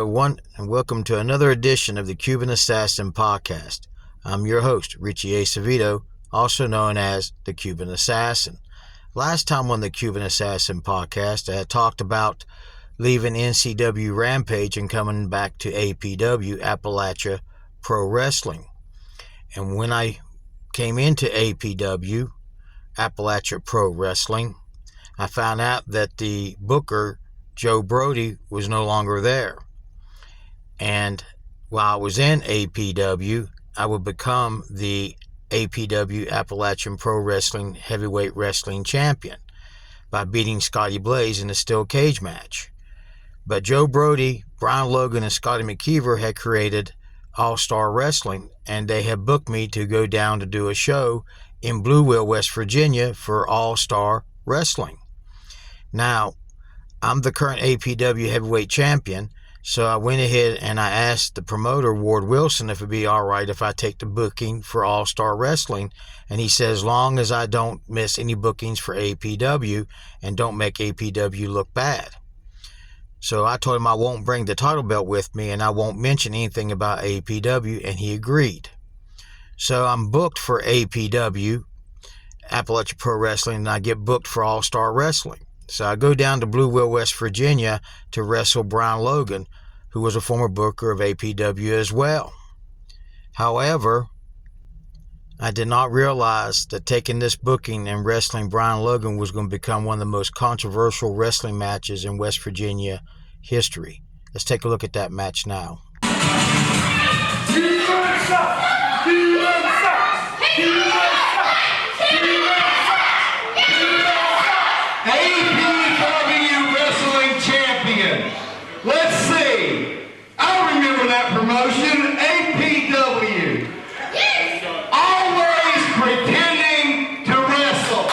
everyone, and welcome to another edition of the Cuban Assassin Podcast. I'm your host, Richie Acevedo, also known as the Cuban Assassin. Last time on the Cuban Assassin Podcast, I had talked about leaving NCW Rampage and coming back to APW, Appalachia Pro Wrestling. And when I came into APW, Appalachia Pro Wrestling, I found out that the booker, Joe Brody, was no longer there. And while I was in APW, I would become the APW Appalachian Pro Wrestling Heavyweight Wrestling Champion by beating Scotty Blaze in a steel cage match. But Joe Brody, Brian Logan, and Scotty McKeever had created All-Star Wrestling, and they had booked me to go down to do a show in Blue Whale, West Virginia for All-Star Wrestling. Now, I'm the current APW Heavyweight Champion, so I went ahead and I asked the promoter, Ward Wilson, if it'd be all right if I take the booking for All-Star Wrestling. And he said, as long as I don't miss any bookings for APW and don't make APW look bad. So I told him I won't bring the title belt with me and I won't mention anything about APW, and he agreed. So I'm booked for APW, Appalachia Pro Wrestling, and I get booked for All-Star Wrestling. So I go down to Blue Whale, West Virginia to wrestle Brian Logan, who was a former booker of APW as well. However, I did not realize that taking this booking and wrestling Brian Logan was going to become one of the most controversial wrestling matches in West Virginia history. Let's take a look at that match now. Let's see. I remember that promotion, APW. Yes. Always pretending to wrestle.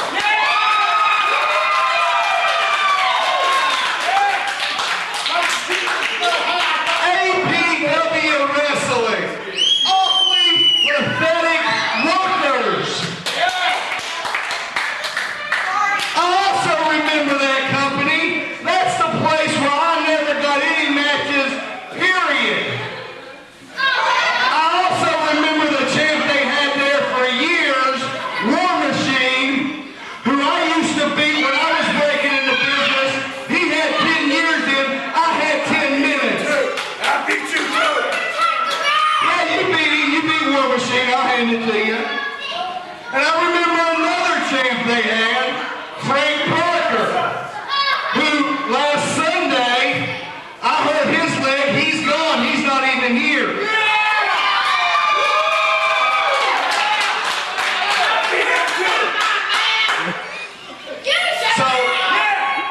APW wrestling. Awfully pathetic workers. I also remember that company. That's the place where I never got any matches, period. I also remember the champ they had there for years, War Machine, who I used to beat when I was breaking into business. He had 10 years in, I had 10 minutes. I beat you too. Yeah, you beat him. You beat War Machine. I'll hand it to you. And I remember another champ they had, Frank Parker, who last Sunday, I hurt his leg, he's gone, he's not even here. So,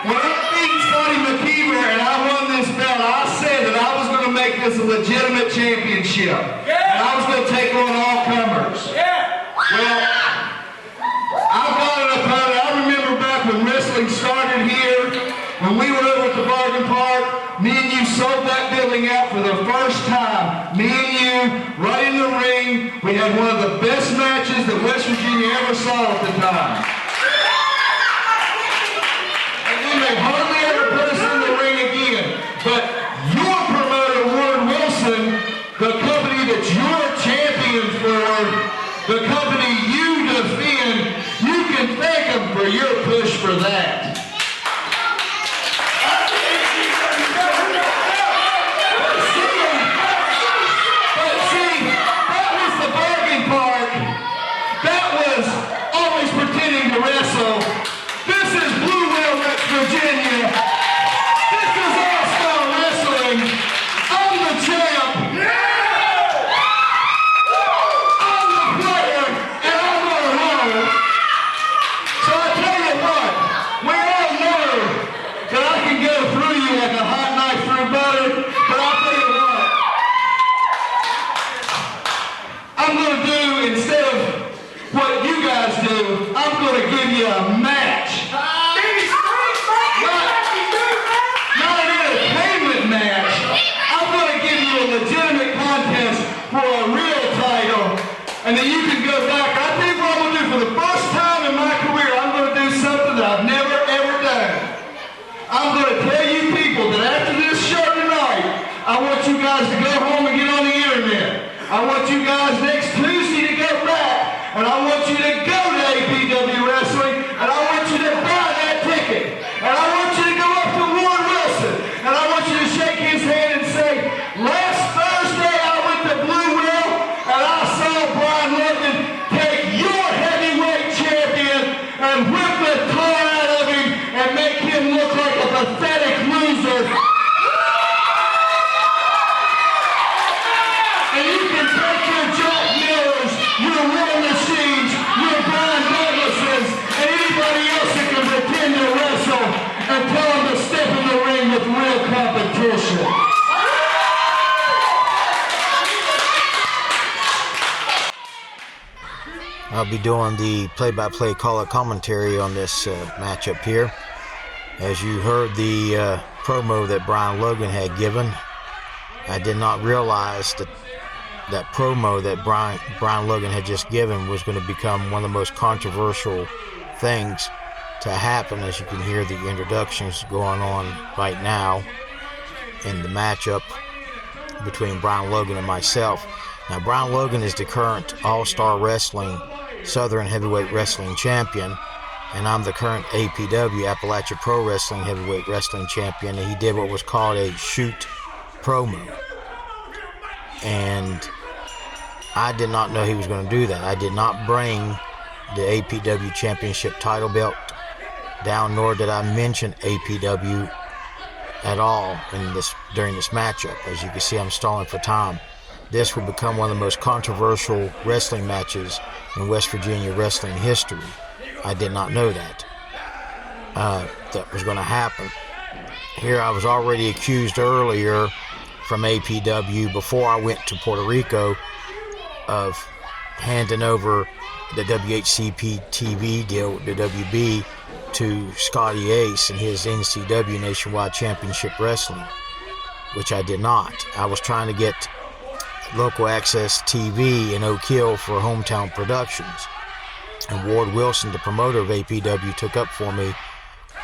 when I beat Scotty McKeever and I won this belt, I said that I was going to make this a legitimate championship. And I was going to take on all comers. Well, I've got an opponent. I remember back when wrestling started here, when we were over at the Bargain Park, me and you sold that building out for the first time. Me and you, right in the ring. We had one of the best matches that West Virginia ever saw at the time. And then they hardly ever put us in the ring again. But your promoter, Ward Wilson, the company that you're champion for, the company you defend, you can thank them for your push for that. This is Blue Whale, West Virginia. This is All-Star Wrestling. I'm the champ. I'm the player, and I'm on a roll. So I tell you what, we all know that I can go through you like a hot knife through butter, but I'll tell you what, I'm going to do, instead of what you guys do, I'm going to give you a match. Not an entertainment match. I'm going to give you a legitimate contest for a real title, and then you can go back. I think what I'm going to do for the first time in my career, I'm going to do something that I've never ever done. I'm going to tell you people that after this show tonight, I want I want you guys next Tuesday to go back, and I want you to go to APW Wrestling, and I want you to buy that ticket, and I want you to go up to Ward Wilson, and I want you to shake his hand and say, last Thursday I went to Blue Wheel, and I saw Brian Logan take your heavyweight champion and whip the tar out of him and make him look like a pathetic loser. And you can take your Jack Millers, your War Machines, your Brian Douglases, and anybody else that can pretend to wrestle and tell them to step in the ring with real competition. I'll be doing the play-by-play color commentary on this matchup here. As you heard the promo that Brian Logan had given, I did not realize that promo that Brian Logan had just given was going to become one of the most controversial things to happen, as you can hear the introductions going on right now in the matchup between Brian Logan and myself. Now, Brian Logan is the current All-Star Wrestling Southern Heavyweight Wrestling Champion, and I'm the current APW, Appalachia Pro Wrestling Heavyweight Wrestling Champion, and he did what was called a shoot promo. And I did not know he was going to do that. I did not bring the APW Championship title belt down, nor did I mention APW at all during this matchup. As you can see, I'm stalling for time. This will become one of the most controversial wrestling matches in West Virginia wrestling history. I did not know that was going to happen. Here I was already accused earlier from APW, before I went to Puerto Rico, of handing over the WHCP TV deal, the WB, to Scotty Ace and his NCW Nationwide Championship Wrestling, which I did not. I was trying to get local access TV in Oak Hill for Hometown Productions, and Ward Wilson, the promoter of APW, took up for me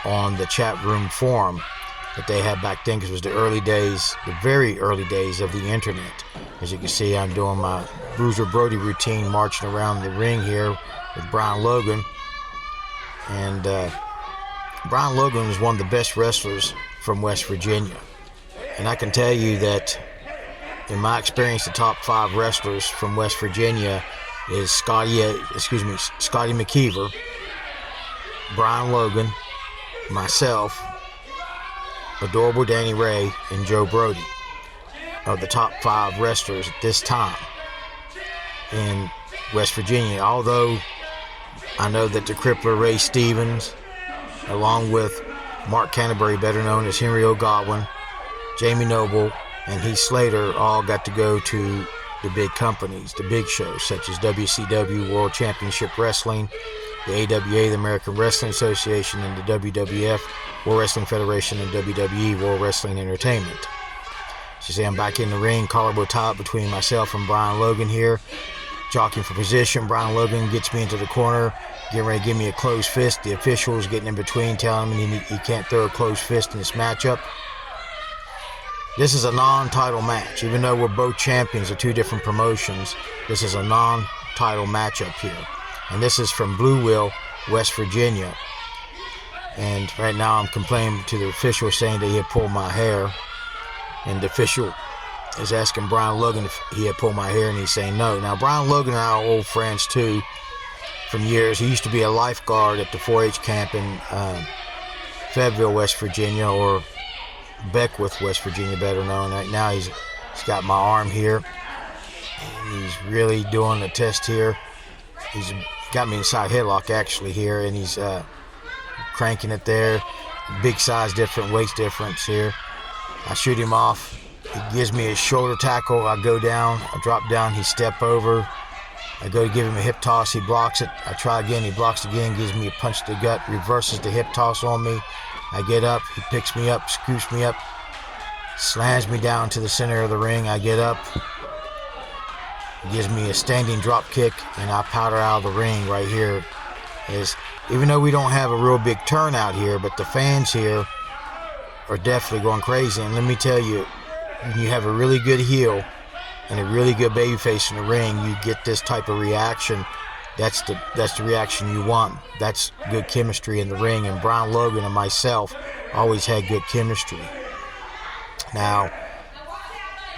on the chat room forum that they had back then, because it was the very early days of the internet. As you can see, I'm doing my Bruiser Brody routine, marching around the ring here with Brian Logan. And Brian Logan is one of the best wrestlers from West Virginia. And I can tell you that, in my experience, the top 5 wrestlers from West Virginia is Scotty McKeever, Brian Logan, myself, Adorable Danny Ray, and Joe Brody are the top 5 wrestlers at this time in West Virginia. Although I know that the Crippler Ray Stevens, along with Mark Canterbury, better known as Henry O. Godwin, Jamie Noble, and Heath Slater, all got to go to the big companies, the big shows, such as WCW, World Championship Wrestling, the AWA, the American Wrestling Association, and the WWF, World Wrestling Federation, and WWE, World Wrestling Entertainment. So you see, I'm back in the ring, collarbone top between myself and Brian Logan here, jockeying for position. Brian Logan gets me into the corner, getting ready to give me a closed fist. The officials getting in between, telling him he can't throw a closed fist in this matchup. This is a non-title match. Even though we're both champions of 2 different promotions, this is a non-title matchup here. And this is from Blue Wheel, West Virginia. And right now I'm complaining to the official, saying that he had pulled my hair. And the official is asking Brian Logan if he had pulled my hair, and he's saying no. Now, Brian Logan and I are old friends too from years. He used to be a lifeguard at the 4-H camp in Fayetteville, West Virginia, or Beckwith, West Virginia, better known. Right now he's got my arm here, and he's really doing a test here. He's got me inside headlock actually here, and he's cranking it there. Big size difference, weight difference here. I shoot him off. He gives me a shoulder tackle. I go down, I drop down, he step over. I go to give him a hip toss, he blocks it. I try again, he blocks again, gives me a punch to the gut, reverses the hip toss on me. I get up, he picks me up, scoops me up, slams me down to the center of the ring. I get up, he gives me a standing drop kick, and I powder out of the ring right here. Even though we don't have a real big turnout here, but the fans here are definitely going crazy. And let me tell you, when you have a really good heel and a really good babyface in the ring, you get this type of reaction. That's the reaction you want. That's good chemistry in the ring, and Brian Logan and myself always had good chemistry. Now,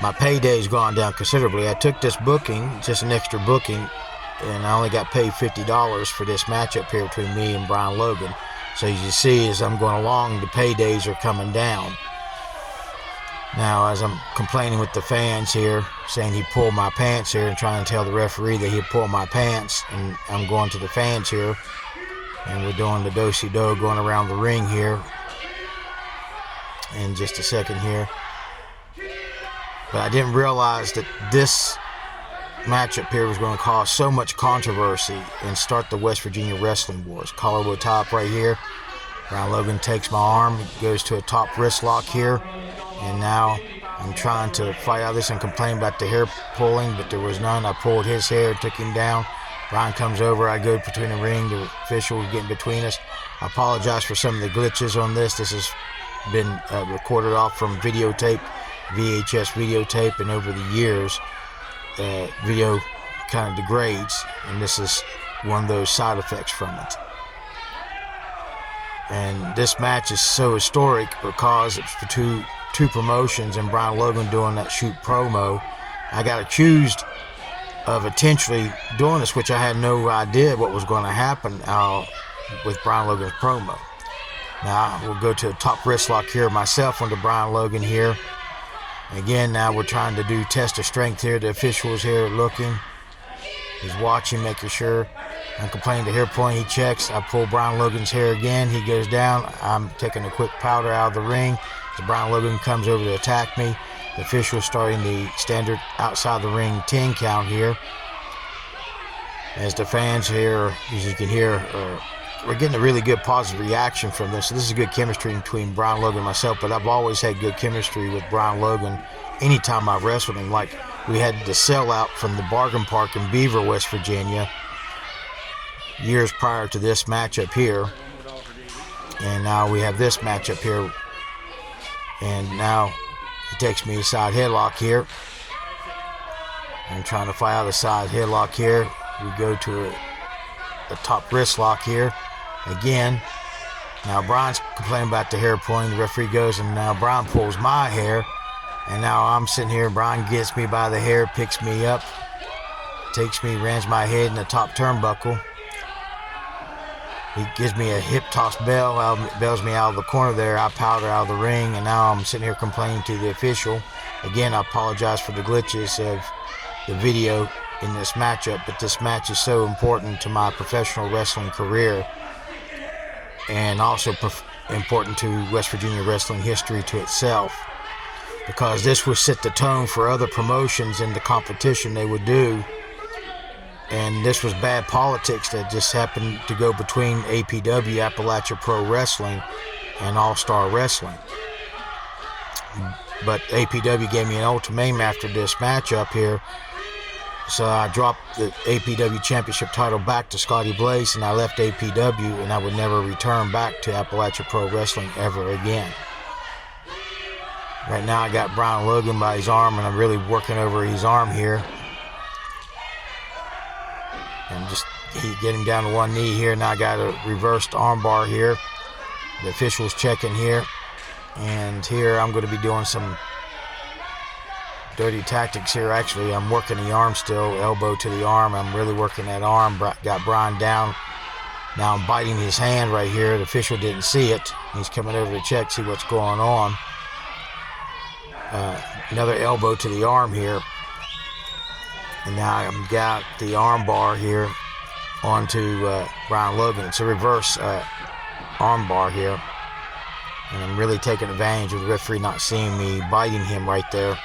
my payday's gone down considerably. I took this booking, just an extra booking, and I only got paid $50 for this matchup here between me and Brian Logan. So as you see, as I'm going along, the paydays are coming down. Now, as I'm complaining with the fans here, saying he pulled my pants here and trying to tell the referee that he pulled my pants, and I'm going to the fans here, and we're doing the do-si-do going around the ring here in just a second here. But I didn't realize that this matchup here was going to cause so much controversy and start the West Virginia Wrestling Wars. Collar top right here. Brian Logan takes my arm, goes to a top wrist lock here, and now I'm trying to fight out of this and complain about the hair pulling, but there was none. I pulled his hair, took him down. Brian comes over, I go between the ring, the official was getting between us. I apologize for some of the glitches on this. This has been recorded off from videotape, VHS videotape, and over the years, video kind of degrades, and this is one of those side effects from it. And this match is so historic because it's for two promotions, and Brian Logan doing that shoot promo. I got accused of intentionally doing this, which I had no idea what was going to happen with Brian Logan's promo. Now we'll go to a top wrist lock here myself onto Brian Logan here. Again, now we're trying to do test of strength here. The official is here looking. He's watching, making sure. I'm complaining to hair pulling. He checks. I pull Brian Logan's hair again. He goes down. I'm taking a quick powder out of the ring. So Brian Logan comes over to attack me. The official is starting the standard outside the ring 10 count here. As the fans here, as you can hear, we're getting a really good positive reaction from this. So this is good chemistry between Brian Logan and myself, but I've always had good chemistry with Brian Logan anytime I've wrestled him. Like we had the sellout from the Bargain Park in Beaver, West Virginia, years prior to this matchup here. And now we have this matchup here. And now he takes me a side headlock here. I'm trying to fight out a side headlock here. We go to a top wrist lock here. Again, now Brian's complaining about the hair pulling. The referee goes, and now Brian pulls my hair. And now I'm sitting here. Brian gets me by the hair, picks me up, takes me, rams my head in the top turnbuckle. He gives me a hip toss bell, bails me out of the corner there. I powder out of the ring, and now I'm sitting here complaining to the official. Again, I apologize for the glitches of the video in this matchup, but this match is so important to my professional wrestling career, and also important to West Virginia wrestling history to itself, because this would set the tone for other promotions in the competition they would do. And this was bad politics that just happened to go between APW, Appalachia Pro Wrestling, and All-Star Wrestling. But APW gave me an ultimatum after this matchup here. So I dropped the APW Championship title back to Scotty Blaze, and I left APW, and I would never return back to Appalachia Pro Wrestling ever again. Right now I got Brian Logan by his arm, and I'm really working over his arm here. And just get him down to one knee here. Now I got a reversed armbar here. The official's checking here. And here I'm going to be doing some dirty tactics here. Actually, I'm working the arm still, elbow to the arm. I'm really working that arm. Got Brian down. Now I'm biting his hand right here. The official didn't see it. He's coming over to check, see what's going on. Another elbow to the arm here. And now I've got the arm bar here onto Brian Logan. It's a reverse arm bar here. And I'm really taking advantage of the referee not seeing me biting him right there.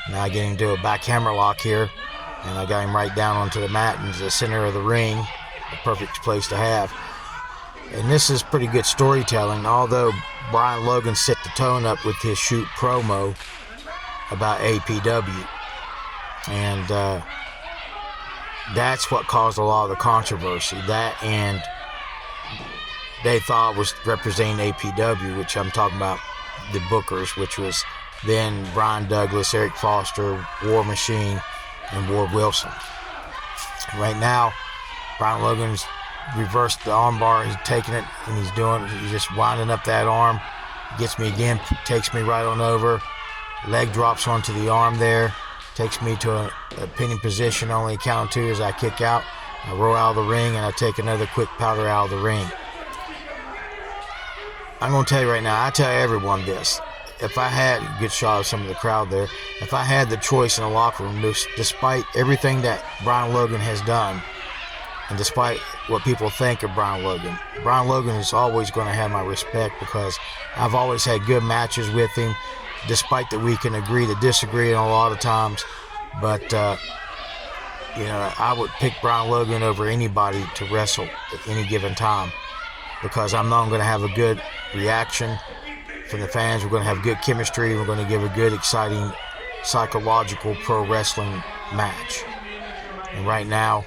Now I get him to a back hammer lock here. And I got him right down onto the mat into the center of the ring. The perfect place to have. And this is pretty good storytelling. Although Brian Logan set the tone up with his shoot promo about APW. And that's what caused a lot of the controversy. That, and they thought was representing APW, which I'm talking about the bookers, which was then Brian Douglas, Eric Foster, War Machine, and Ward Wilson. Right now, Brian Logan's reversed the arm bar. He's taking it, and he's just winding up that arm. Gets me again, takes me right on over. Leg drops onto the arm there. Takes me to a pinning position, only a count of 2 as I kick out. I roll out of the ring, and I take another quick powder out of the ring. I'm going to tell you right now, I tell everyone this. If I had a good shot of some of the crowd there, if I had the choice in the locker room, despite everything that Brian Logan has done, and despite what people think of Brian Logan is always going to have my respect, because I've always had good matches with him, despite that we can agree to disagree a lot of times. But, I would pick Brian Logan over anybody to wrestle at any given time, because I know I'm going to have a good reaction from the fans. We're going to have good chemistry. We're going to give a good, exciting, psychological pro wrestling match. And right now,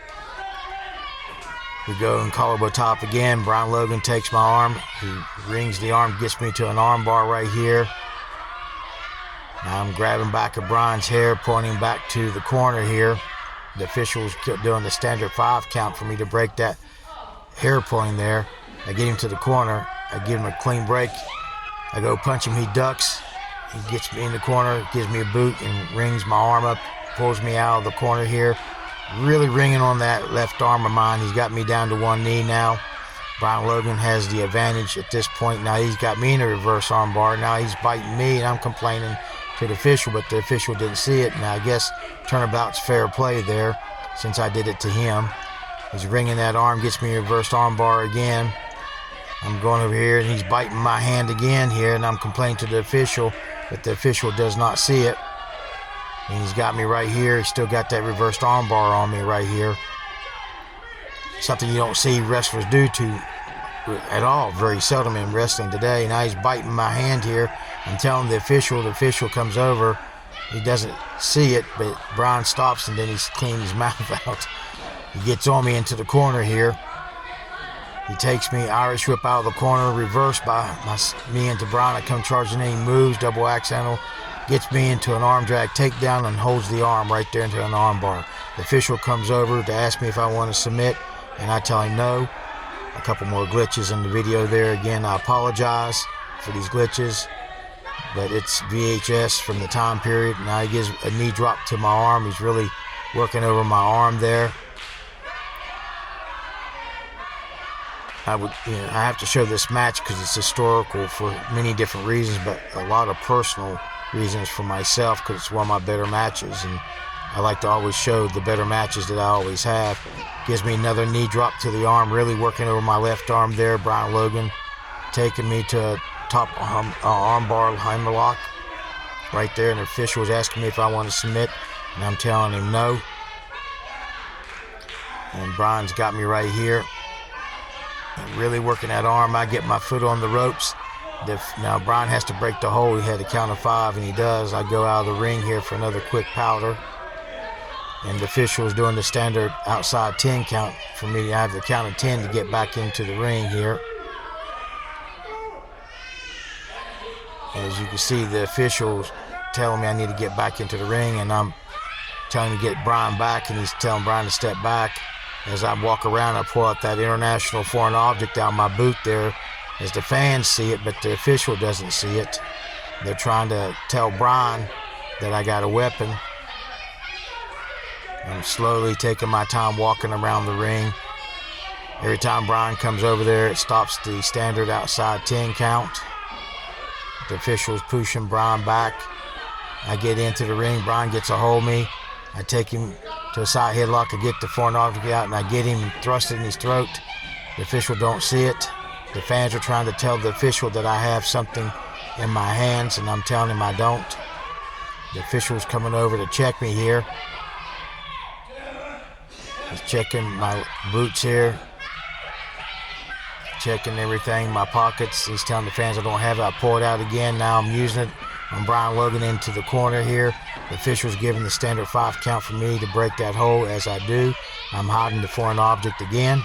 we go in collarbone top again. Brian Logan takes my arm. He rings the arm, gets me to an arm bar right here. Now I'm grabbing back of Brian's hair, pointing back to the corner here. The officials doing the standard 5 count for me to break that hair pulling there. I get him to the corner. I give him a clean break. I go punch him. He ducks. He gets me in the corner, gives me a boot, and rings my arm up, pulls me out of the corner here. Really ringing on that left arm of mine. He's got me down to one knee now. Brian Logan has the advantage at this point. Now he's got me in a reverse arm bar. Now he's biting me, and I'm complaining to the official, but the official didn't see it. Now I guess turnabout's fair play there, since I did it to him. He's ringing that arm, gets me a reversed arm bar again. I'm going over here, and he's biting my hand again here, and I'm complaining to the official, but the official does not see it. And he's got me right here. He's still got that reversed arm bar on me right here. Something you don't see wrestlers do at all, very seldom in wrestling today. Now he's biting my hand here. I'm telling the official comes over. He doesn't see it, but Brian stops, and then he's cleaning his mouth out. He gets on me into the corner here. He takes me, Irish whip out of the corner, reversed by me into Brian. I come charging in, he moves, double axe handle, gets me into an arm drag takedown, and holds the arm right there into an arm bar. The official comes over to ask me if I want to submit, and I tell him no. A couple more glitches in the video there. Again, I apologize for these glitches, but it's VHS from the time period. Now he gives a knee drop to my arm. He's really working over my arm there. I have to show this match because it's historical for many different reasons, but a lot of personal reasons for myself, because it's one of my better matches, and I like to always show the better matches that I always have. Gives me another knee drop to the arm, really working over my left arm there. Brian Logan taking me to a top arm bar hammerlock right there, and the official was asking me if I want to submit, and I'm telling him no. And Brian's got me right here. And really working that arm. I get my foot on the ropes. Now Brian has to break the hold. He had a count of 5, and he does. I go out of the ring here for another quick powder. And the official is doing the standard outside 10 count for me. I have the count of 10 to get back into the ring here. As you can see, the official's telling me I need to get back into the ring, and I'm telling him to get Brian back, and he's telling Brian to step back. As I walk around, I pull out that international foreign object out of my boot there, as the fans see it, but the official doesn't see it. They're trying to tell Brian that I got a weapon. I'm slowly taking my time walking around the ring. Every time Brian comes over there, it stops the standard outside 10 count. The official's pushing Brian back. I get into the ring. Brian gets a hold of me. I take him to a side headlock. I get the foreign object out, and I get him and thrust it in his throat. The official don't see it. The fans are trying to tell the official that I have something in my hands, and I'm telling him I don't. The official's coming over to check me here. He's checking my boots here, checking everything, my pockets. He's telling the fans I don't have it. I pull it out again. Now I'm using it. I'm Brian Logan into the corner here. The official's giving the standard 5 count for me to break that hole. As I do, I'm hiding the foreign object again.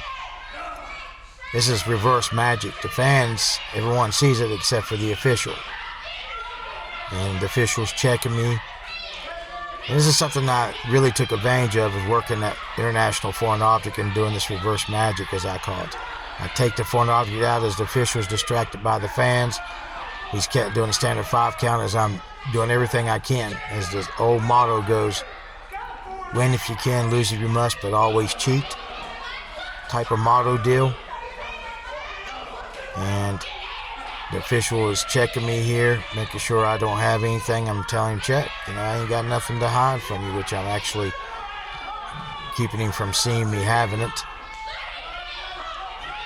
This is reverse magic. The fans, everyone sees it except for the official. and the officials checking me. And this is something I really took advantage of working that international foreign object and doing this reverse magic, as I call it. I take the foreign object out as the official is distracted by the fans. He's kept doing a standard 5 count as I'm doing everything I can. As the old motto goes, win if you can, lose if you must, but always cheat type of motto deal. And the official is checking me here, making sure I don't have anything. I'm telling him, check. I ain't got nothing to hide from you, which I'm actually keeping him from seeing me having it.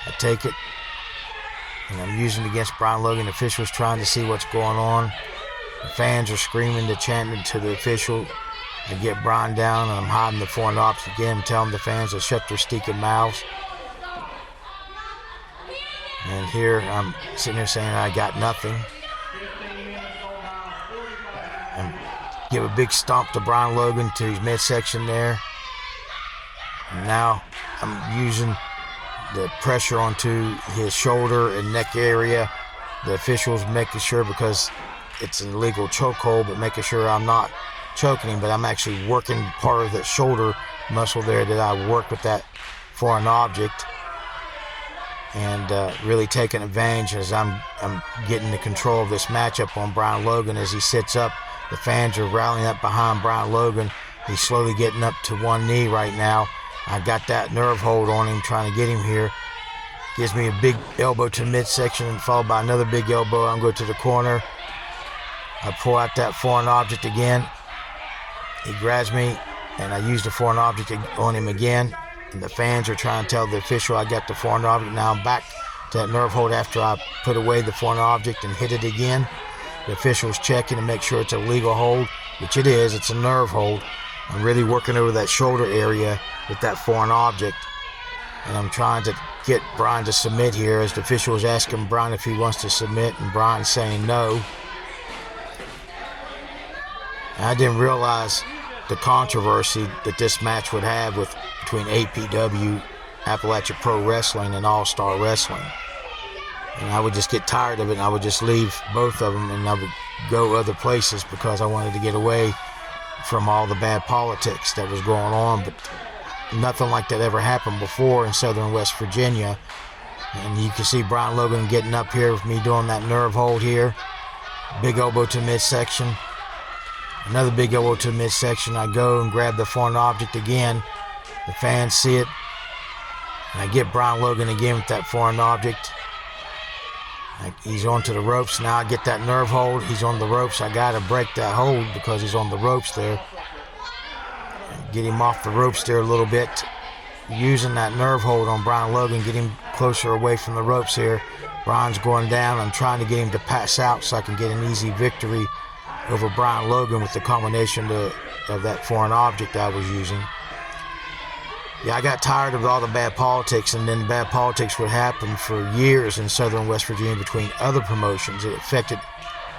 I take it, and I'm using it against Brian Logan. The official's trying to see what's going on. The fans are screaming to chanting to the official. I get Brian down, and I'm hiding the foreign object again. I'm telling the fans to shut their stinking mouths. And here I'm sitting here saying I got nothing. And give a big stomp to Brian Logan to his midsection there. And now I'm using the pressure onto his shoulder and neck area. The officials making sure, because it's an illegal chokehold, but making sure I'm not choking him, but I'm actually working part of that shoulder muscle there that I work with that foreign object, and really taking advantage as I'm getting the control of this matchup on Brian Logan. As he sits up, the fans are rallying up behind Brian Logan. He's slowly getting up to one knee right now. I got that nerve hold on him, trying to get him here. Gives me a big elbow to the midsection, followed by another big elbow. I'm going to the corner. I pull out that foreign object again. He grabs me, and I use the foreign object on him again. And the fans are trying to tell the official I got the foreign object. Now I'm back to that nerve hold after I put away the foreign object and hit it again. The official's checking to make sure it's a legal hold, which it is. It's a nerve hold. I'm really working over that shoulder area with that foreign object. And I'm trying to get Brian to submit here, as the official is asking Brian if he wants to submit, and Brian's saying no. And I didn't realize the controversy that this match would have between APW, Appalachia Pro Wrestling, and All Star Wrestling. And I would just get tired of it, and I would just leave both of them, and I would go other places because I wanted to get away from all the bad politics that was going on. But nothing like that ever happened before in Southern West Virginia. And you can see Brian Logan getting up here with me doing that nerve hold here. Big elbow to midsection. Another big elbow to midsection. I go and grab the foreign object again. The fans see it. And I get Brian Logan again with that foreign object. He's onto the ropes. Now I get that nerve hold. He's on the ropes. I got to break that hold because he's on the ropes there. Get him off the ropes there a little bit. Using that nerve hold on Brian Logan, get him closer away from the ropes here. Brian's going down. I'm trying to get him to pass out so I can get an easy victory over Brian Logan with the combination of that foreign object I was using. Yeah, I got tired of all the bad politics, and then bad politics would happen for years in Southern West Virginia between other promotions. It affected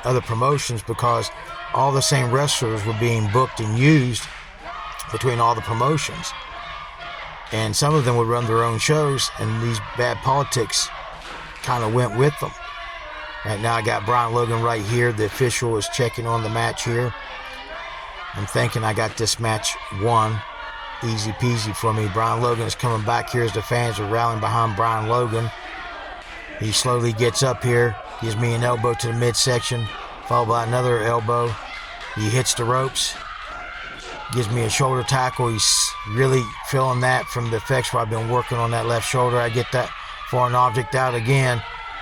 other promotions because all the same wrestlers were being booked and used between all the promotions. And some of them would run their own shows, and these bad politics kind of went with them. Right now I got Brian Logan right here. The official is checking on the match here. I'm thinking I got this match won. Easy peasy for me. Brian Logan is coming back here as the fans are rallying behind Brian Logan. He slowly gets up here, gives me an elbow to the midsection, followed by another elbow. He hits the ropes, gives me a shoulder tackle. He's really feeling that from the effects where I've been working on that left shoulder. I get that foreign object out again,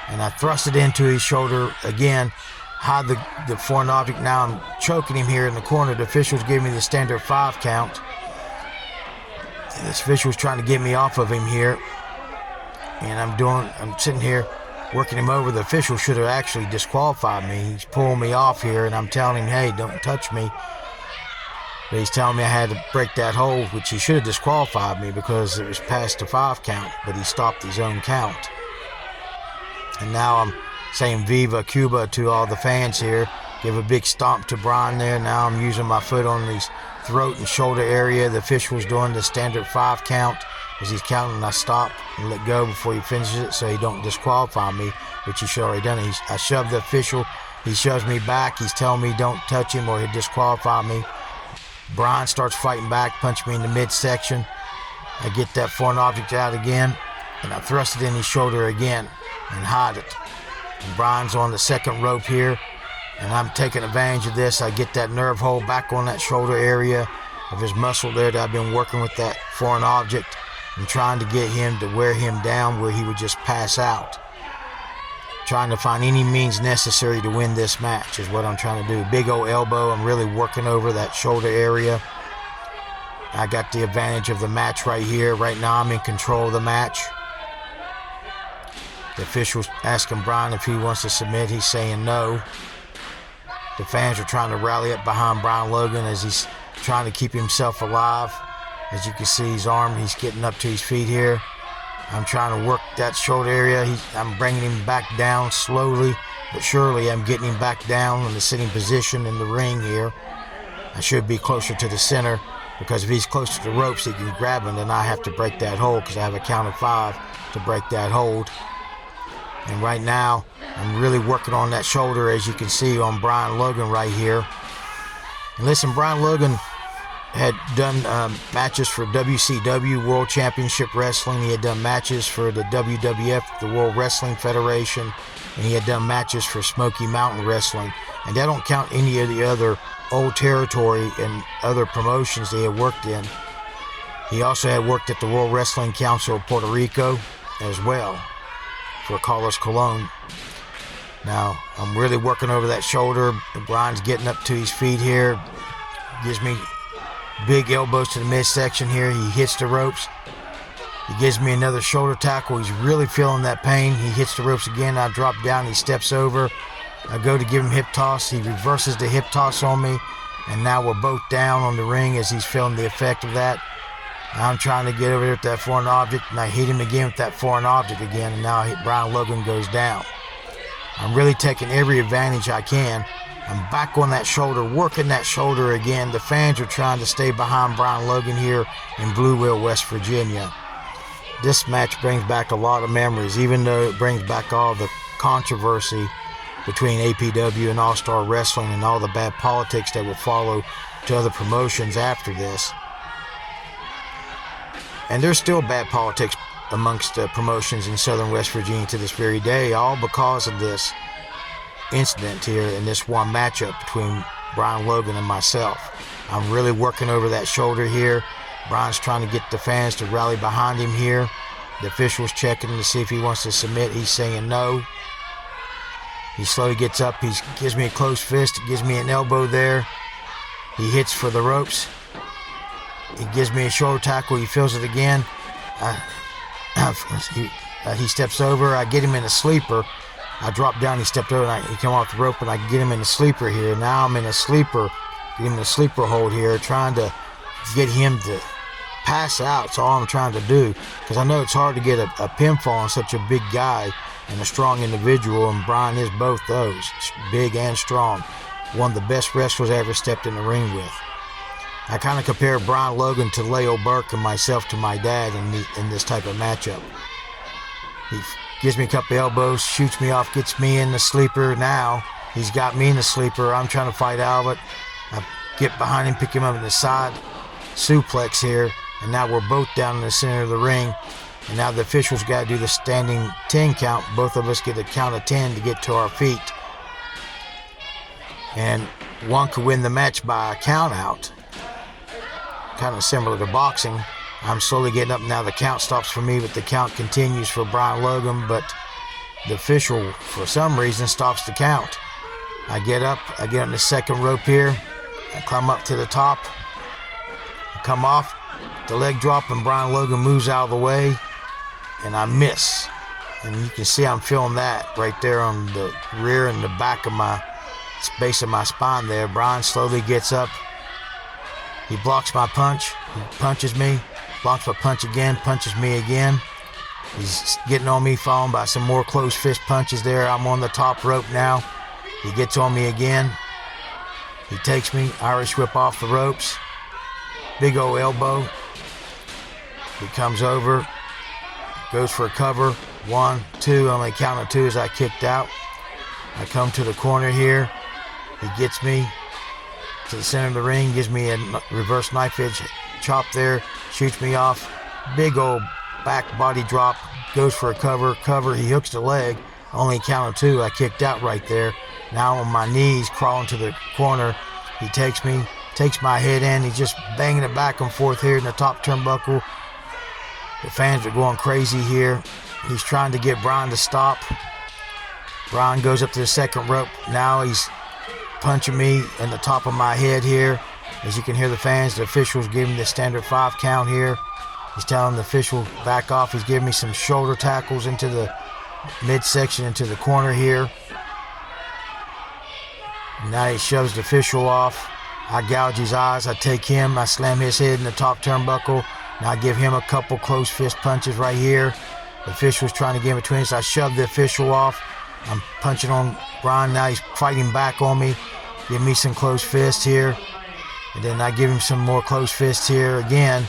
and I thrust it into his shoulder again. Hide the foreign object. Now I'm choking him here in the corner. The officials gave me the standard 5 count. And this official's trying to get me off of him here. And I'm sitting here working him over. The official should have actually disqualified me. He's pulling me off here, and I'm telling him, hey, don't touch me. But he's telling me I had to break that hold, which he should have disqualified me because it was past the 5 count, but he stopped his own count. And now I'm saying Viva Cuba to all the fans here. Give a big stomp to Brian there. Now I'm using my foot on his throat and shoulder area. The official's doing the standard 5 count. As he's counting, I stop and let go before he finishes it so he don't disqualify me, which he should already done. I shoved the official He shoves me back. He's telling me don't touch him or he'll disqualify me. Brian starts fighting back, punching me in the midsection. I get that foreign object out again, and I thrust it in his shoulder again and hide it. And Brian's on the second rope here, and I'm taking advantage of this. I get that nerve hold back on that shoulder area of his muscle there that I've been working with that foreign object. I'm trying to get him to wear him down where he would just pass out. Trying to find any means necessary to win this match is what I'm trying to do. Big old elbow. I'm really working over that shoulder area. I got the advantage of the match right here. Right now I'm in control of the match. The official's asking Brian if he wants to submit. He's saying no. The fans are trying to rally up behind Brian Logan as he's trying to keep himself alive. As you can see, his arm, he's getting up to his feet here. I'm trying to work that shoulder area. I'm bringing him back down slowly, but surely I'm getting him back down in the sitting position in the ring here. I should be closer to the center because if he's closer to the ropes, he can grab him, then I have to break that hold because I have a count of 5 to break that hold. And right now, I'm really working on that shoulder, as you can see on Brian Logan right here. And listen, Brian Logan had done matches for WCW, World Championship Wrestling. He had done matches for the WWF, the World Wrestling Federation, and he had done matches for Smoky Mountain Wrestling. And that don't count any of the other old territory and other promotions that he had worked in. He also had worked at the World Wrestling Council of Puerto Rico as well for Carlos Colon. Now, I'm really working over that shoulder. Brian's getting up to his feet here. Gives me big elbows to the midsection here. He hits the ropes. He gives me another shoulder tackle. He's really feeling that pain. He hits the ropes again. I drop down. He steps over. I go to give him hip toss. He reverses the hip toss on me. And now we're both down on the ring as he's feeling the effect of that. I'm trying to get over there with that foreign object, and I hit him again with that foreign object again, and now Brian Logan goes down. I'm really taking every advantage I can. I'm back on that shoulder, working that shoulder again. The fans are trying to stay behind Brian Logan here in Blue Whale, West Virginia. This match brings back a lot of memories, even though it brings back all the controversy between APW and All-Star Wrestling and all the bad politics that will follow to other promotions after this. And there's still bad politics amongst promotions in Southern West Virginia to this very day, all because of this incident here in this one matchup between Brian Logan and myself. I'm really working over that shoulder here. Brian's trying to get the fans to rally behind him here. The official's checking to see if he wants to submit. He's saying no. He slowly gets up. He gives me a closed fist. Gives me an elbow there. He hits for the ropes. He gives me a shoulder tackle. He feels it again. He steps over. I get him in a sleeper. I drop down. He stepped over. And he came off the rope, and I get him in a sleeper here. Now I'm in a sleeper. Get him in a sleeper hold here, trying to get him to pass out. That's all I'm trying to do, because I know it's hard to get a pinfall on such a big guy and a strong individual, and Brian is both those, big and strong. One of the best wrestlers I ever stepped in the ring with. I kind of compare Brian Logan to Leo Burke and myself to my dad in this type of matchup. He gives me a couple elbows, shoots me off, gets me in the sleeper. Now he's got me in the sleeper. I'm trying to fight out of it. I get behind him, pick him up in the side suplex here, and now we're both down in the center of the ring. And now the officials got to do the standing 10 count. Both of us get a count of 10 to get to our feet. And one could win the match by a count out. Kind of similar to boxing. I'm slowly getting up now. The count stops for me, but the count continues for Brian Logan. But the official, for some reason, stops the count. I get up. I get on the second rope here. I climb up to the top. I come off. The leg drop, and Brian Logan moves out of the way. And I miss. And you can see I'm feeling that right there on the rear and the back of my base of my spine there. Brian slowly gets up. He blocks my punch. He punches me. Blocks my punch again. Punches me again. He's getting on me, followed by some more closed fist punches there. I'm on the top rope now. He gets on me again. He takes me. Irish whip off the ropes. Big old elbow. He comes over. Goes for a cover. 1, 2. Only count of 2 as I kicked out. I come to the corner here. He gets me to the center of the ring, gives me a reverse knife edge chop there, shoots me off. Big old back body drop, goes for a cover. He hooks the leg. Only count of 2. I kicked out right there. Now on my knees, crawling to the corner. He takes me, takes my head in. He's just banging it back and forth here in the top turnbuckle. The fans are going crazy here. He's trying to get Brian to stop. Brian goes up to the second rope. Now he's punching me in the top of my head here. As you can hear the fans, the officials giving the standard 5 count here. He's telling the official back off. He's giving me some shoulder tackles into the midsection, into the corner here. Now he shoves the official off. I gouge his eyes. I take him. I slam his head in the top turnbuckle. Now I give him a couple close fist punches right here. The official's trying to get in between us. I shove the official off. I'm punching on Brian. Now he's fighting back on me. Give me some close fists here. And then I give him some more close fists here again.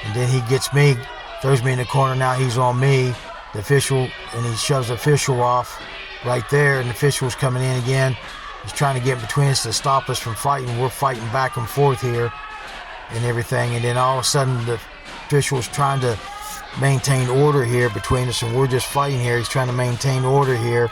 And then he gets me, throws me in the corner. Now he's on me. The official, and he shoves the official off right there. And the official's coming in again. He's trying to get in between us to stop us from fighting. We're fighting back and forth here and everything. And then all of a sudden the official's trying to maintain order here between us, and we're just fighting here. He's trying to maintain order here.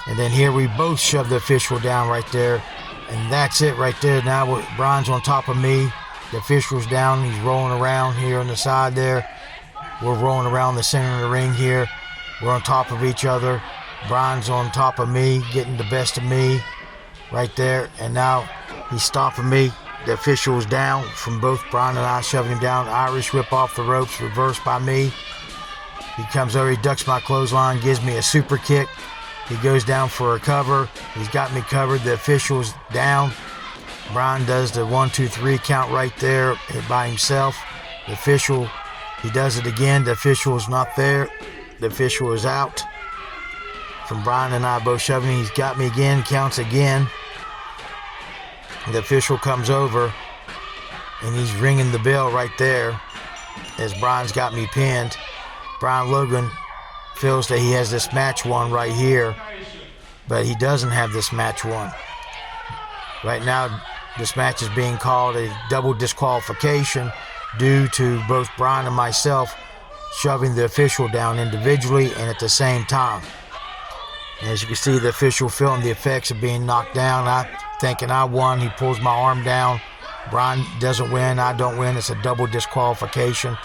And then here we both shove the official down right there. And that's it right there. Now Brian's on top of me. The official's down. He's rolling around here on the side there. We're rolling around the center of the ring here. We're on top of each other. Brian's on top of me, getting the best of me right there. And now he's stopping me. The official's down from both Brian and I, shoving him down. Irish whip off the ropes, reversed by me. He comes over, he ducks my clothesline, gives me a super kick. He goes down for a cover. He's got me covered. The official's down. Brian does the 1, 2, 3 count right there by himself. The official, he does it again. The official is not there. The official is out. From Brian and I both shoving. He's got me again, counts again. The official comes over and he's ringing the bell right there as Brian's got me pinned. Brian Logan feels that he has this match won right here, but he doesn't have this match won. Right now, this match is being called a double disqualification due to both Brian and myself shoving the official down individually and at the same time. And as you can see, the official feeling the effects of being knocked down. I thinking I won. He pulls my arm down. Brian doesn't win. I don't win. It's a double disqualification.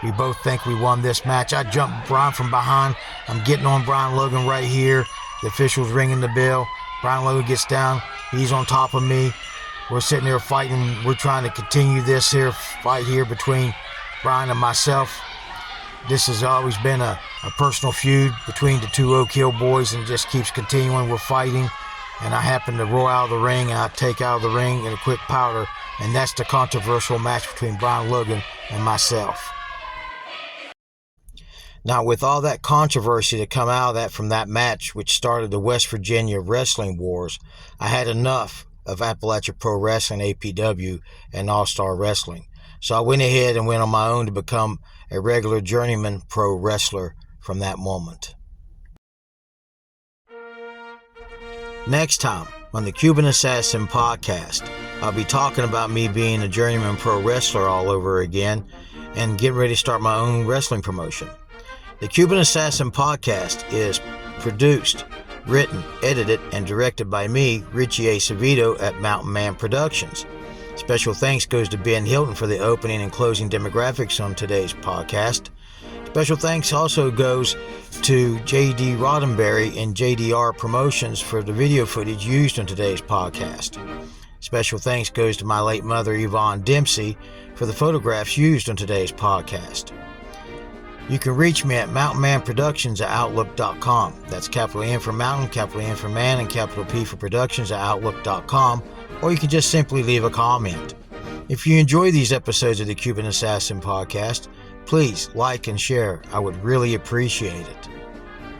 We both think we won this match. I jump Brian from behind. I'm getting on Brian Logan right here. The official's ringing the bell. Brian Logan gets down. He's on top of me. We're sitting there fighting. We're trying to continue this here fight here between Brian and myself. This has always been a personal feud between the two Oak Hill boys, and it just keeps continuing. We're fighting, and I happen to roll out of the ring, and I take out of the ring in a quick powder, and that's the controversial match between Brian Logan and myself. Now, with all that controversy that come out of that from that match, which started the West Virginia Wrestling Wars, I had enough of Appalachia Pro Wrestling, APW, and All-Star Wrestling. So I went ahead and went on my own to become a regular journeyman pro wrestler from that moment. Next time on the Cuban Assassin podcast, I'll be talking about me being a journeyman pro wrestler all over again and getting ready to start my own wrestling promotion. The Cuban Assassin podcast is produced, written, edited, and directed by me, Richie Acevedo at Mountain Man Productions. Special thanks goes to Ben Hilton for the opening and closing demographics on today's podcast. Special thanks also goes to J.D. Roddenberry and JDR Promotions for the video footage used on today's podcast. Special thanks goes to my late mother, Yvonne Dempsey, for the photographs used on today's podcast. You can reach me at mountainmanproductions@outlook.com. That's capital N for Mountain, capital N for Man, and capital P for Productions at outlook.com. Or you can just simply leave a comment. If you enjoy these episodes of the Cuban Assassin podcast, please like and share. I would really appreciate it.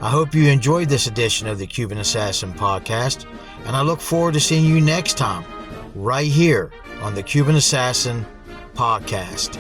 I hope you enjoyed this edition of the Cuban Assassin podcast, and I look forward to seeing you next time, right here on the Cuban Assassin podcast.